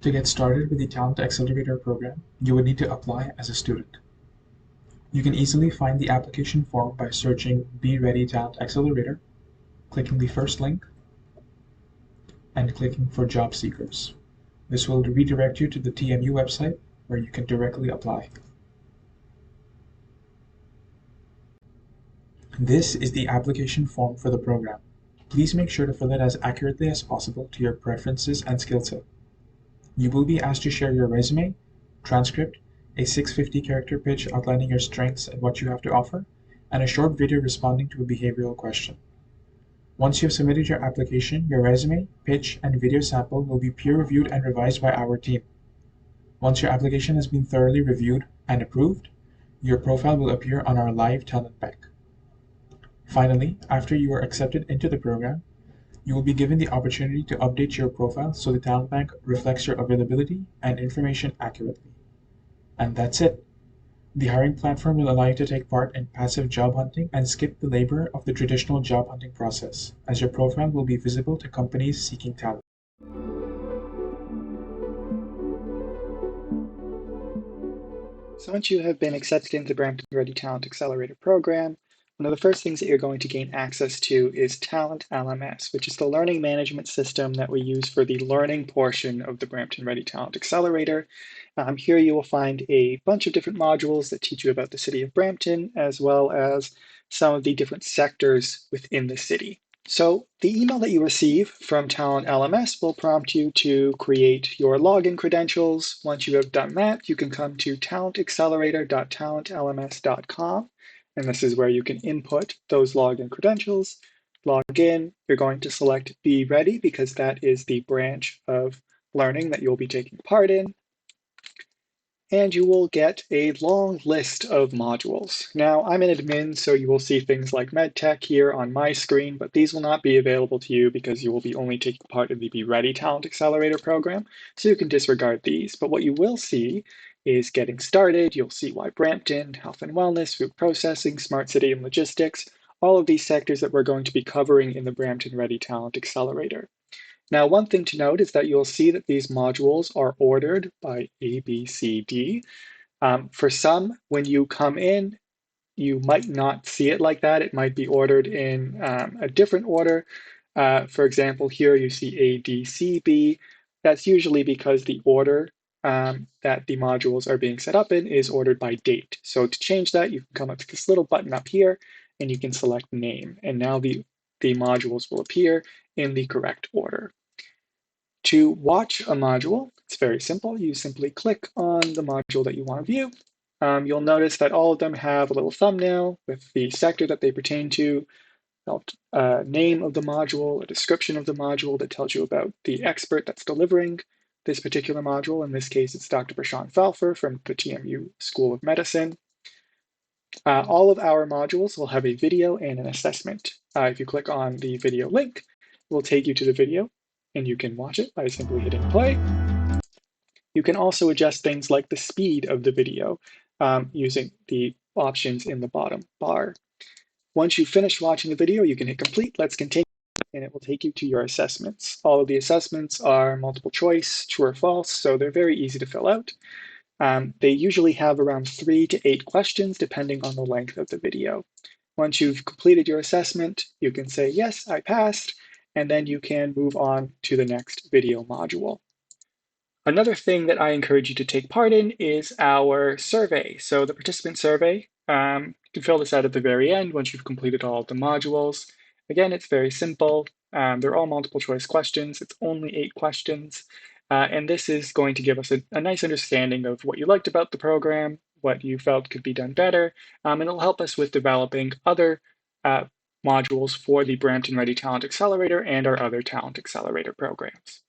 To get started with the Talent Accelerator program, you would need to apply as a student. You can easily find the application form by searching BReady Talent Accelerator, clicking the first link, and clicking for job seekers. This will redirect you to the TMU website where you can directly apply. This is the application form for the program. Please make sure to fill it as accurately as possible to your preferences and skill set. You will be asked to share your resume, transcript, a 650-character pitch outlining your strengths and what you have to offer, and a short video responding to a behavioral question. Once you have submitted your application, your resume, pitch, and video sample will be peer-reviewed and revised by our team. Once your application has been thoroughly reviewed and approved, your profile will appear on our live talent bank. Finally, after you are accepted into the program, you will be given the opportunity to update your profile so the talent bank reflects your availability and information accurately. And that's it. The hiring platform will allow you to take part in passive job hunting and skip the labor of the traditional job hunting process, as your profile will be visible to companies seeking talent. So once you have been accepted into the BReady Talent Accelerator program, one of the first things that you're going to gain access to is Talent LMS, which is the learning management system that we use for the learning portion of the BReady Talent Accelerator. Here you will find a bunch of different modules that teach you about the city of Brampton, as well as some of the different sectors within the city. So the email that you receive from Talent LMS will prompt you to create your login credentials. Once you have done that, you can come to talentaccelerator.talentlms.com, and this is where you can input those login credentials. Log in, you're going to select Be Ready because that is the branch of learning that you'll be taking part in. And you will get a long list of modules. Now, I'm an admin, so you will see things like MedTech here on my screen, but these will not be available to you because you will be only taking part in the BReady Talent Accelerator program, so you can disregard these. But what you will see is Getting Started, you'll see Why Brampton, Health and Wellness, Food Processing, Smart City and Logistics, all of these sectors that we're going to be covering in the Brampton Ready Talent Accelerator. Now, one thing to note is that you'll see that these modules are ordered by A, B, C, D. For some, when you come in, you might not see it like that. It might be ordered in a different order. For example, here you see A, D, C, B. That's usually because the order that the modules are being set up in is ordered by date. So to change that, you can come up to this little button up here and you can select name. And now the modules will appear in the correct order. To watch a module, it's very simple. You simply click on the module that you want to view. You'll notice that all of them have a little thumbnail with the sector that they pertain to, name of the module, a description of the module that tells you about the expert that's delivering this particular module. In this case, it's Dr. Prashant Falfer from the TMU School of Medicine. All of our modules will have a video and an assessment. If you click on the video link, it will take you to the video, and you can watch it by simply hitting play. You can also adjust things like the speed of the video using the options in the bottom bar. Once you finish watching the video, you can hit complete, let's continue, and it will take you to your assessments. All of the assessments are multiple choice, true or false, so they're very easy to fill out. They usually have around 3 to 8 questions depending on the length of the video. Once you've completed your assessment, you can say, yes, I passed, and then you can move on to the next video module. Another thing that I encourage you to take part in is our survey. So the participant survey, you can fill this out at the very end once you've completed all of the modules. Again, it's very simple. They're all multiple choice questions. It's only 8 questions. And this is going to give us a nice understanding of what you liked about the program, what you felt could be done better, and it'll help us with developing other modules for the Brampton Ready Talent Accelerator and our other Talent Accelerator programs.